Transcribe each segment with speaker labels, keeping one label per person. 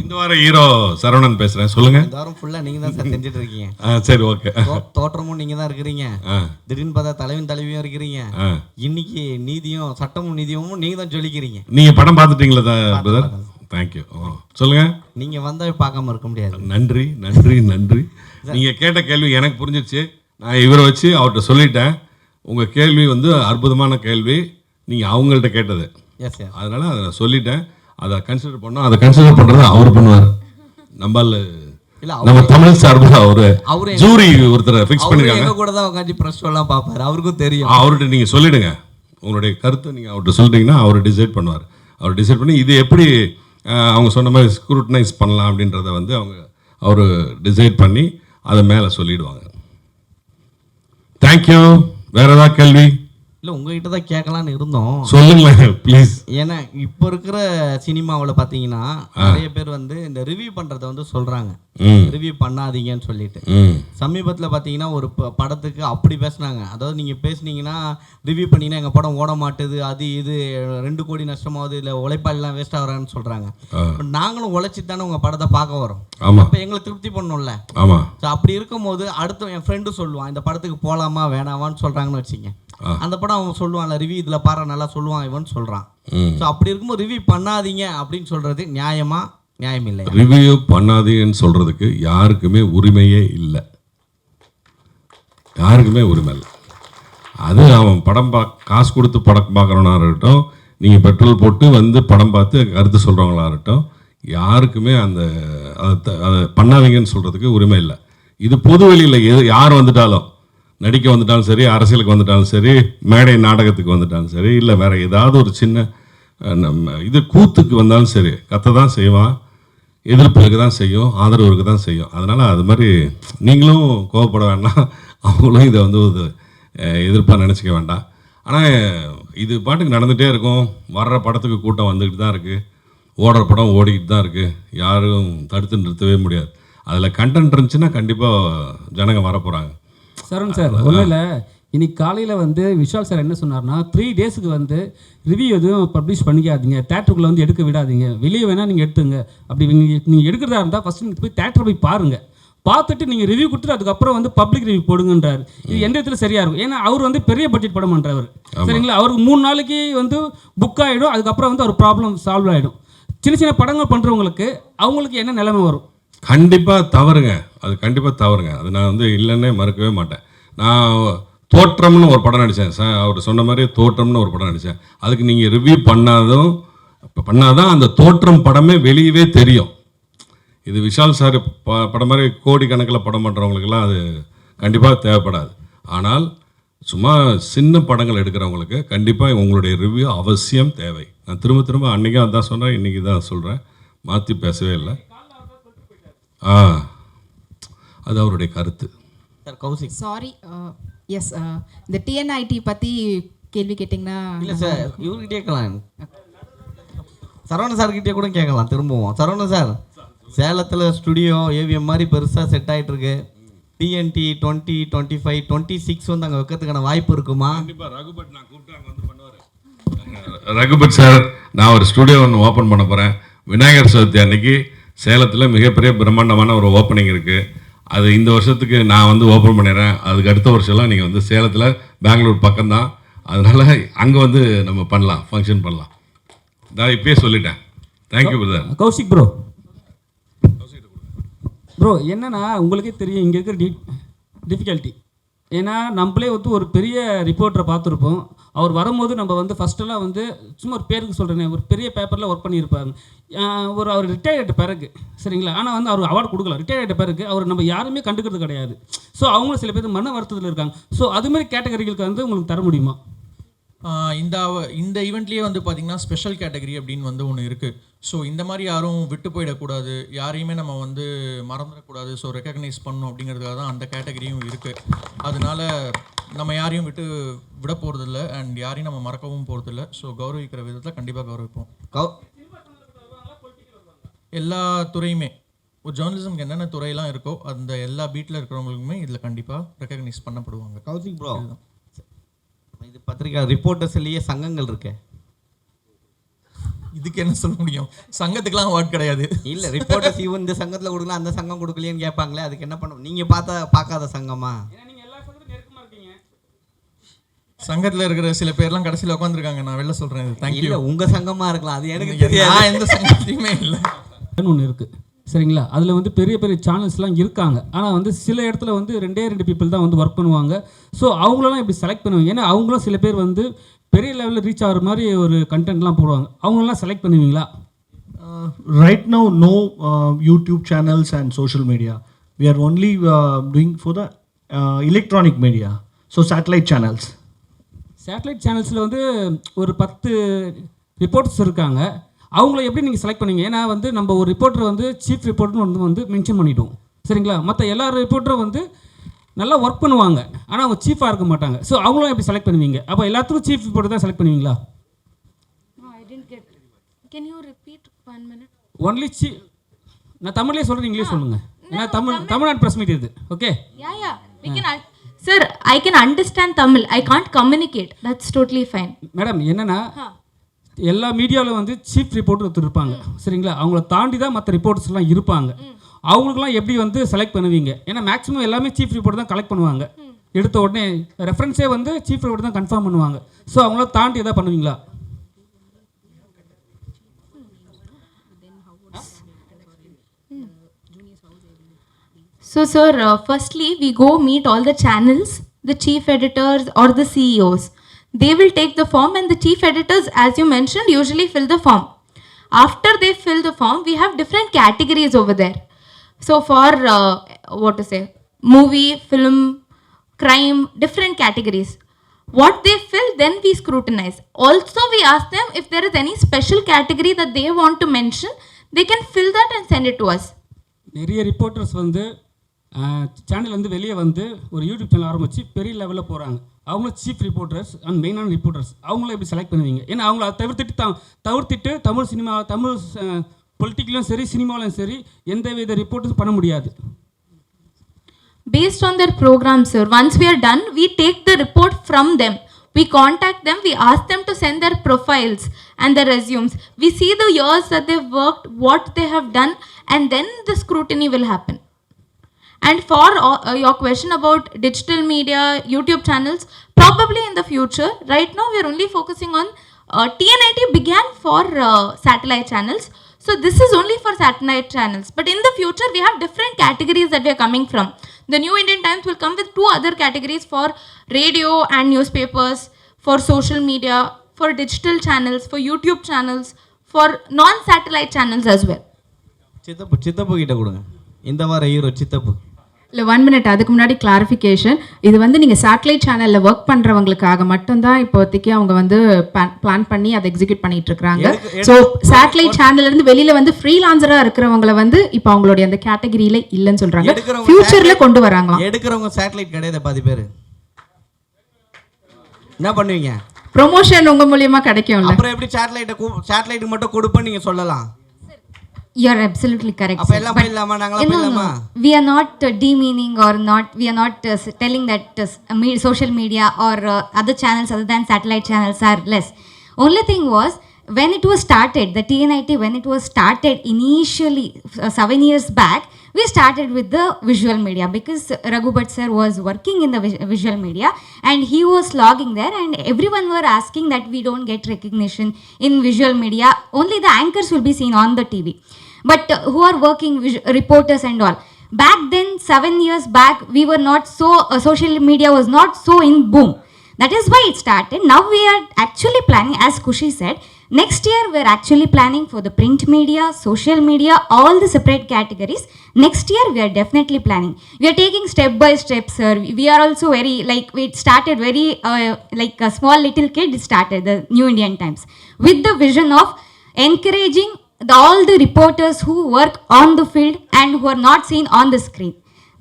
Speaker 1: இந்த வாரம் ஹீரோ சரவணன் பேசுறேன். சொல்லுங்க.
Speaker 2: இந்த வாரம் ஃபுல்லா நீங்க தான் சார் செஞ்சுட்டு இருக்கீங்க.
Speaker 1: சரி, ஓகே.
Speaker 2: தோற்றமும் நீங்க தான் இருக்கிறீங்க. திடீர்னு பார்த்தா தலைவன் தலைவியும் இருக்கிறீங்க. இன்னைக்கு நீதியும் சட்டமும் நீதியும் நீங்க தான் சொல்லிக்கிறீங்க.
Speaker 1: நீங்க படம் பார்த்துட்டீங்களா பிரதர்? தேங்க்யூ. சொல்லுங்க.
Speaker 2: நீங்க வந்தாவே பார்க்காம இருக்க முடியாது.
Speaker 1: நன்றி நன்றி நன்றி. நீங்க கேட்ட கேள்வி எனக்கு புரிஞ்சிருச்சு. நான் இவரை வச்சு அவர்கிட்ட சொல்லிட்டேன். உங்க கேள்வி வந்து அற்புதமான கேள்வி. நீங்க அவங்கள்ட்ட கேட்டது.
Speaker 2: Yes sir.
Speaker 1: அதனால அதை சொல்லிட்டேன். அதை கன்சிடர் பண்ணோம். அதை கன்சிடர் பண்றதை அவர் பண்ணுவார். நம்ம தமிழ் சார்பில் அவரு ஜூரி ஒருத்தரை ஃபிக்ஸ் பண்ணிருக்காங்க.
Speaker 2: எங்க கூட தான் உட்காந்து பிரஸ் எல்லாம் பார்ப்பாரு. அவருக்கும் தெரியும்.
Speaker 1: அவர்கிட்ட நீங்க சொல்லிடுங்க. உங்களுடைய கருத்தை நீங்க அவர்கிட்ட சொல்லிட்டீங்கன்னா அவர் டிசைட் பண்ணுவார். அவர் டிசைட் பண்ணி இது எப்படி அவங்க சொன்ன மாதிரி ஸ்க்ரூட்டனைஸ் பண்ணலாம் அப்படின்றத வந்து அவர் டிசைட் பண்ணி அதை மேலே சொல்லிடுவாங்க. தேங்க்யூ. வேற ஏதாவது கேள்வி?
Speaker 2: இல்லை, உங்ககிட்ட தான் கேட்கலான்னு இருந்தோம்.
Speaker 1: சொல்லுங்களேன் ப்ளீஸ்.
Speaker 2: ஏன்னா இப்போ இருக்கிற சினிமாவில் பார்த்தீங்கன்னா நிறைய பேர் வந்து இந்த ரிவ்யூ பண்ணுறத வந்து சொல்கிறாங்க, ரிவ்யூ பண்ணாதீங்கன்னு சொல்லிட்டு. சமீபத்தில் பார்த்தீங்கன்னா ஒரு படத்துக்கு அப்படி பேசுனாங்க. அதாவது நீங்கள் பேசுனீங்கன்னா ரிவ்யூ பண்ணிங்கன்னா எங்கள் படம் ஓட மாட்டுது, அது இது 2 கோடி நஷ்டமாகுது, இல்லை உழைப்பாளெலாம் வேஸ்ட் ஆகிறான்னு சொல்கிறாங்க. நாங்களும் உழைச்சி தானே உங்கள் படத்தை பார்க்க வரோம். அப்போ எங்களை திருப்தி பண்ணணும்ல. ஸோ அப்படி இருக்கும்போது அடுத்த என் ஃப்ரெண்டு சொல்லுவான், இந்த படத்துக்கு போகலாமா வேணாமான்னு சொல்கிறாங்கன்னு வச்சுங்க. அந்த படம் அவன் சொல்லுவான்ல, ரிவ்யூ இதில் பாரு நல்லா சொல்லுவான் இவன் சொல்கிறான். ஸோ அப்படி இருக்கும்போது ரிவ்யூ பண்ணாதீங்க அப்படின்னு சொல்கிறது நியாயமா நியாயம் இல்லை?
Speaker 1: ரிவ்யூ பண்ணாதீங்கன்னு சொல்கிறதுக்கு யாருக்குமே உரிமையே இல்லை. யாருக்குமே உரிமை இல்லை. அது அவன் படம் காசு கொடுத்து படம் பார்க்குறவனா இருக்கட்டும், நீங்கள் பெட்ரோல் போட்டு வந்து படம் பார்த்து கருத்து சொல்கிறவங்களா இருக்கட்டும், யாருக்குமே அதை பண்ணாதீங்கன்னு சொல்கிறதுக்கு உரிமை இல்லை. இது பொது வெளியில் யார் வந்துட்டாலும், நடிக்க வந்துட்டாலும் சரி, அரசியலுக்கு வந்துட்டாலும் சரி, மேடை நாடகத்துக்கு வந்துட்டாலும் சரி, இல்லை வேறு ஏதாவது ஒரு சின்ன இது கூத்துக்கு வந்தாலும் சரி, கத்த தான் செய்வான், எதிர்ப்பு இருக்க தான் செய்யும், ஆதரவு இருக்க தான் செய்யும். அதனால் அது மாதிரி நீங்களும் கோவப்பட வேண்டாம், அவங்களும் இதை வந்து ஒரு எதிர்ப்பாக நினச்சிக்க வேண்டாம். ஆனால் இது பாட்டுக்கு நடந்துகிட்டே இருக்கும். வர்ற படத்துக்கு கூட்டம் வந்துக்கிட்டு தான் இருக்குது, ஓடுற படம் ஓடிக்கிட்டு தான் இருக்குது. யாரும் தடுத்து நிறுத்தவே முடியாது. அதில் கண்டென்ட் இருந்துச்சுன்னா கண்டிப்பாக ஜனங்க வரப்போகிறாங்க.
Speaker 3: சரவணன் சார், ஒன்றும் இல்லை, இன்னைக்கு காலையில் வந்து விஷால் சார் என்ன சொன்னார்னா, 3 டேஸுக்கு வந்து ரிவ்யூ எதுவும் பப்ளிஷ் பண்ணிக்காதீங்க, தேட்டருக்குள்ளே வந்து எடுக்க விடாதீங்க, வெளியே வேணால் நீங்கள் எடுத்துங்க. அப்படி நீங்கள் எடுக்கிறதா இருந்தால் ஃபஸ்ட்டு நீங்கள் போய் தேட்டரை போய் பாருங்கள், பார்த்துட்டு நீங்கள் ரிவ்யூ கொடுத்துட்டு அதுக்கப்புறம் வந்து பப்ளிக் ரிவ்யூ போடுங்கன்றார். இது எந்த இடத்துல சரியாக இருக்கும்? ஏன்னா அவர் வந்து பெரிய பட்ஜெட் படம் பண்ணுறவர், சரிங்களா? அவருக்கு 3 நாளைக்கு வந்து புக் ஆகிடும், அதுக்கப்புறம் வந்து ஒரு ப்ராப்ளம் சால்வ் ஆகிடும். சின்ன சின்ன படங்கள் பண்ணுறவங்களுக்கு அவங்களுக்கு என்ன நிலைமை வரும்?
Speaker 1: கண்டிப்பாக தவறுங்க. அது கண்டிப்பாக தவறுங்க. அது நான் வந்து இல்லைன்னே மறுக்கவே மாட்டேன். நான் தோற்றம்னு ஒரு படம் நடித்தேன் சார், அவர் சொன்ன மாதிரி தோற்றம்னு ஒரு படம் நடித்தேன். அதுக்கு நீங்கள் ரிவ்யூ பண்ணாதான் அந்த தோற்றம் படமே வெளியவே தெரியும். இது விஷால் சார் படம் மாதிரி கோடிக்கணக்கில் படம் பண்ணுறவங்களுக்கெல்லாம் அது கண்டிப்பாக தேவைப்படாது. ஆனால் சும்மா சின்ன படங்கள் எடுக்கிறவங்களுக்கு கண்டிப்பாக உங்களுடைய ரிவ்யூ அவசியம் தேவை. நான் திரும்ப அன்றைக்கும் அதான் சொன்னேன், இன்றைக்கி தான் சொல்கிறேன், மாற்றி பேசவே இல்லை. அது அவருடைய கருத்து.
Speaker 4: சாரி, எஸ், இந்த டிஎன்ஐடி பற்றி கேள்வி கேட்டிங்கன்னா
Speaker 2: இல்லை சார், இவர்கிட்ட கேட்கலாம், சரவணன் சார்கிட்டே கூட கேட்கலாம் திரும்பவும். சரவணன் சார், சேலத்தில் ஸ்டுடியோ ஏவிஎம் மாதிரி பெருசாக செட் ஆகிட்டு இருக்கு. டிஎன்டி 2025 26 வந்து அங்கே வைக்கிறதுக்கான வாய்ப்பு இருக்குமா?
Speaker 1: ரகுபட் நான் கூப்பிட்டு அங்கே வந்து பண்ணுவார். ரகுபட் சார், நான் ஒரு ஸ்டுடியோ ஒன்று ஓப்பன் பண்ண போகிறேன். விநாயகர் சதுர்த்தி அன்னைக்கு சேலத்தில் மிகப்பெரிய பிரம்மாண்டமான ஒரு ஓப்பனிங் இருக்குது. அது இந்த வருஷத்துக்கு நான் வந்து ஓப்பன் பண்ணிடுறேன். அதுக்கு அடுத்த வருஷம்லாம் நீங்கள் வந்து சேலத்தில், பெங்களூர் பக்கம்தான், அதனால் அங்கே வந்து நம்ம பண்ணலாம், ஃபங்க்ஷன் பண்ணலாம். நான் இப்பயே சொல்லிட்டேன். Thank you brother.
Speaker 3: கௌஷிக் ப்ரோ, என்னன்னா உங்களுக்கே தெரியும் இங்கே இருக்கிற டிஃபிகல்ட்டி. ஏன்னா நம்மளே வந்து ஒரு பெரிய ரிப்போர்ட்டரை பார்த்துருப்போம். அவர் வரும்போது நம்ம வந்து ஃபஸ்ட்டெல்லாம் வந்து சும்மா ஒரு பேருக்கு சொல்கிறேனே, ஒரு பெரிய பேப்பரில் ஒர்க் பண்ணியிருப்பாங்க. அவர் ரிட்டையர்ட் ஆகிட்ட பிறகு, சரிங்களா, ஆனால் வந்து அவர் அவார்டு கொடுக்கல. ரிட்டையர்ட் ஆகிட்ட பிறகு அவர் நம்ம யாருமே கண்டுக்கிறது கிடையாது. ஸோ அவங்களும் சில பேர் மன வருத்தத்தில் இருக்காங்க. ஸோ அதுமாதிரி கேட்டகரிகளுக்கு வந்து உங்களுக்கு தர முடியுமா?
Speaker 5: இந்த ஈவெண்ட்லேயே வந்து பார்த்திங்கன்னா ஸ்பெஷல் கேட்டகரி அப்படின்னு வந்து ஒன்று இருக்குது. ஸோ இந்த மாதிரி யாரும் விட்டு போயிடக்கூடாது, யாரையுமே நம்ம வந்து மறந்துடக்கூடாது. ஸோ ரெக்கக்னைஸ் பண்ணணும் அப்படிங்கிறதுக்காக தான் அந்த கேட்டகரியும் இருக்குது. அதனால நம்ம யாரையும் விட போகிறதில்ல, அண்ட் யாரையும் நம்ம மறக்கவும் போகிறதில்ல. ஸோ கௌரவிக்கிற விதத்தில் கண்டிப்பாக கௌரவிப்போம். எல்லா துறையுமே, ஒரு ஜேர்னலிசம்க்கு என்னென்ன துறையெல்லாம் இருக்கோ அந்த எல்லா பீட்டில் இருக்கிறவங்களுக்குமே இதில் கண்டிப்பாக ரெக்கக்னைஸ் பண்ணப்படுவாங்க.
Speaker 2: கௌசிக் ப்ரோ, இது பத்திரிக்கை ரிப்போர்ட்டர்ஸ்லேயே சங்கங்கள் இருக்கு.
Speaker 5: இதுக்கு என்ன சொல்ல முடியும்? சங்கத்துக்குலாம் அவார்ட் கிடையாது.
Speaker 2: இல்லை ரிப்போர்ட்டர்ஸ் இந்த சங்கத்தில் கொடுக்கலாம் அந்த சங்கம் கொடுக்கலையேன்னு கேட்பாங்களே, அதுக்கு என்ன பண்ணும்? நீங்கள் பார்க்காத சங்கமா?
Speaker 5: சங்கத்துல இருக்கிற சில பேர்லாம் கடைசியில் உட்காந்துருக்காங்க. நான் வெளில சொல்றேன். இது தேங்க்யூ.
Speaker 2: இல்லை உங்கள் சங்கமாக இருக்கலாம், அது எனக்கு தெரியாது.
Speaker 5: நான் எந்த சங்கத்தையுமே இல்லை.
Speaker 3: ஒன்று இருக்குது சரிங்களா. அதில் வந்து பெரிய பெரிய சேனல்ஸ்லாம் இருக்காங்க. ஆனால் வந்து சில இடத்துல வந்து 2 பீப்புள் தான் வந்து ஒர்க் பண்ணுவாங்க. ஸோ அவங்களெல்லாம் எப்படி செலக்ட் பண்ணுவாங்க? ஏன்னா அவங்களும் சில பேர் வந்து பெரிய லெவலில் ரீச் ஆகிற மாதிரி ஒரு கண்டென்ட்லாம் போடுவாங்க. அவங்களெல்லாம் செலக்ட் பண்ணுவீங்களா?
Speaker 6: Right now, no YouTube channels and social media. We are only doing for the electronic media. So satellite channels.
Speaker 3: Satellite சேனல்ஸில் வந்து ஒரு 10 ரிப்போர்ட்டர்ஸ் இருக்காங்க. அவங்கள எப்படி நீங்கள் செலக்ட் பண்ணுவீங்க? ஏன்னா வந்து நம்ம ஒரு ரிப்போர்ட்டர் வந்து சீஃப் ரிப்போர்ட்டர்னு வந்து மென்ஷன் பண்ணிவிடுவோம் சரிங்களா. மற்ற எல்லா ரிப்போர்ட்டரும் வந்து நல்லா ஒர்க் பண்ணுவாங்க, ஆனால் அவங்க சீஃபாக இருக்க மாட்டாங்க. ஸோ அவங்களும் எப்படி செலக்ட் பண்ணுவீங்க? அப்போ எல்லாத்துக்கும் சீஃப் ரிப்போர்ட்டர் தான் செலக்ட் பண்ணுவீங்களா?
Speaker 7: Can you repeat 1 minute?
Speaker 3: Only நான் தமிழ்லேயே சொல்கிறேன், இங்கிலீஷ் சொல்லுங்கள். ஏன்னா தமிழ்நாடு ப்ரெஸ் மீட் இது. Okay.
Speaker 7: Yeah. We can sir, I can understand Tamil. I can't communicate. That's totally fine.
Speaker 3: Madam என்னன்னா எல்லா மீடியாவில் வந்து சீஃப் ரிப்போர்ட்டர் ஒருத்தர் இருப்பாங்க சரிங்களா. அவங்கள தாண்டி தான் மற்ற ரிப்போர்ட்டர்ஸ்லாம் இருப்பாங்க. அவங்களுக்குலாம் எப்படி வந்து செலக்ட் பண்ணுவீங்க? ஏன்னா மேக்ஸிமம் எல்லாமே சீஃப் ரிப்போர்ட் தான் கலெக்ட் பண்ணுவாங்க. எடுத்த உடனே ரெஃபரன்ஸே வந்து சீஃப் ரிப்போர்ட் தான் கன்ஃபார்ம் பண்ணுவாங்க. ஸோ அவங்கள தாண்டி எதாவது பண்ணுவீங்களா?
Speaker 7: So, sir, firstly, we go meet all the channels, the chief editors or the CEOs. They will take the form, and the chief editors, as you mentioned, usually fill the form. After they fill the form, we have different categories over there. So, for movie, film, crime, different categories. What they fill, then we scrutinize. Also, we ask them if there is any special category that they want to mention, they can fill that and send it to us.
Speaker 3: நிறைய reporters வந்து channel வந்து வெளியே வந்து ஒரு YouTube channel ஆரம்பித்து பெரிய லெவலில் போகிறாங்க. அவங்களும் சீஃப் ரிப்போர்ட்டர்ஸ் அண்ட் மெயினான ரிப்போர்ட்டர்ஸ். அவங்கள எப்படி செலக்ட் பண்ணுவீங்க? ஏன்னா அவங்கள தவிர்த்துட்டு தமிழ் பொலிட்டிக்கலும் சரி சினிமாவிலும் சரி எந்த வித ரிப்போர்ட்டும் பண்ண முடியாது.
Speaker 7: Based on their program, sir, once we are done, we take the report from them. We contact them, we ask them to send their profiles and their resumes. We see the years that they've worked, what they have done, and then the scrutiny will happen. And for your question about digital media, YouTube channels, probably in the future, right now we are only focusing on TNIT began for satellite channels. So this is only for satellite channels. But in the future, we have different categories that we are coming from. The New Indian Times will come with 2 other categories for radio and newspapers, for social media, for digital channels, for YouTube channels, for non-satellite channels as well.
Speaker 2: சித்தப்பு கிட்ட கொடுங்க. இந்த வார hero சித்தப்பு.
Speaker 4: இல்லை 1 minute, அதுக்கு முன்னாடி clarification. இது வந்து நீங்கள் சேட்டலைட் சேனலில் ஒர்க் பண்ணுறவங்களுக்காக மட்டும்தான் இப்போதைக்கு அவங்க வந்து பிளான் பண்ணி அதை எக்ஸிக்யூட் பண்ணிட்டு இருக்காங்க. ஸோ சேட்டலைட் சேனல்லேருந்து வெளியில் வந்து ஃப்ரீலான்சராக இருக்கிறவங்கள வந்து இப்போ அவங்களுடைய அந்த கேட்டகரியில் இல்லைன்னு சொல்கிறாங்க. ஃபியூச்சரில் கொண்டு வராங்களாம்.
Speaker 2: எடுக்கிறவங்க சேட்டலைட் கிடையாது பாதி பேர். என்ன பண்ணுவீங்க?
Speaker 4: ப்ரொமோஷன் உங்கள் மூலியமாக கிடைக்கும்ல.
Speaker 2: அப்புறம் எப்படி சேட்டலைட்டுக்கு மட்டும் கொடுப்பேன்னு நீங்கள் சொல்லலாம்?
Speaker 7: You're absolutely correct.
Speaker 2: அப்ப எல்லாம் போயிடலாமா? நாங்களாம் போயிடலாமா?
Speaker 7: We are not demeaning or not. We are not telling that social media or other channels other than satellite channels are less. Only thing was when it was started, the TNIT, when it was started initially 7 years back, we started with the visual media because Raghubat sir was working in the visual media and he was logging there, and everyone were asking that we don't get recognition in visual media. Only the anchors will be seen on the TV. But who are working reporters and all. Back then, 7 years back, we were not so, social media was not so in boom. That is why it started. Now we are actually planning, as Kushi said, next year we are actually planning for the print media, social media, all the separate categories. Next year we are definitely planning. We are taking step by step, sir. We are also very, like, we started very, like a small little kid started the New Indian Times with the vision of encouraging all the reporters who work on the field and who are not seen on the screen.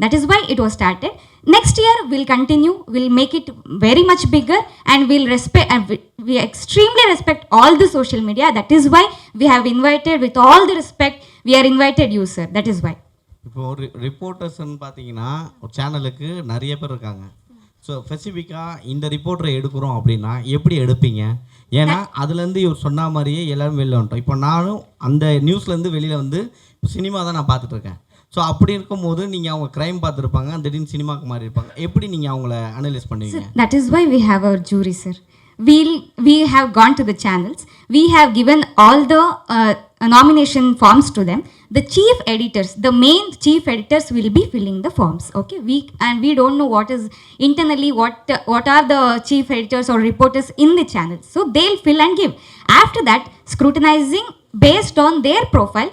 Speaker 7: That is why it was started. Next year we'll continue, we'll make it very much bigger, and we'll respect, and we extremely respect all the social media. That is why we have invited, with all the respect, we are invited you, sir. That is why.
Speaker 2: இப்போ ஒரு ரிப்போர்ட்டர்ஸ்ன்னு பார்த்தீங்கன்னா ஒரு சேனலுக்கு நிறைய பேர் இருக்காங்க. So ஸ்பெசிஃபிக்காக இந்த ரிப்போர்ட்டரை எடுக்கிறோம் அப்படின்னா எப்படி எடுப்பீங்க? ஏன்னா அதுலேருந்து இவர் சொன்ன மாதிரியே எல்லாரும் வெளில வந்துட்டோம். இப்போ நானும் அந்த நியூஸ்லேருந்து வெளியில் வந்து சினிமா தான் நான் பார்த்துட்ருக்கேன். ஸோ அப்படி இருக்கும்போது நீங்கள் அவங்க க்ரைம் பார்த்துருப்பாங்க, திடீர்னு சினிமாவுக்கு மாறி இருப்பாங்க. எப்படி நீங்கள் அவங்கள அனலைஸ் பண்ணுவீங்க?
Speaker 7: That is why we have our jury, sir. We have gone to the channels. We have given all the nomination forms to them. The chief editors, the main chief editors will be filling the forms. Okay, we don't know what is internally what are the chief editors or reporters in the channel. So they'll fill and give. After that, scrutinizing based on their profile.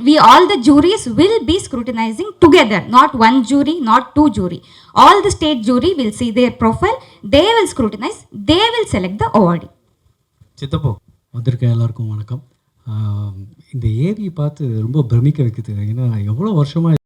Speaker 7: We all the juries will be scrutinizing together, not one jury, not two jury. All the state jury will see their profile, they will scrutinize, they will select the awardee.
Speaker 2: சித்தப்போ
Speaker 8: வந்திருக்க எல்லாருக்கும் வணக்கம். இந்த AV பார்த்து ரொம்ப பிரமிக்க வைக்குது. ஏன்னா எவ்வளோ வருஷமாக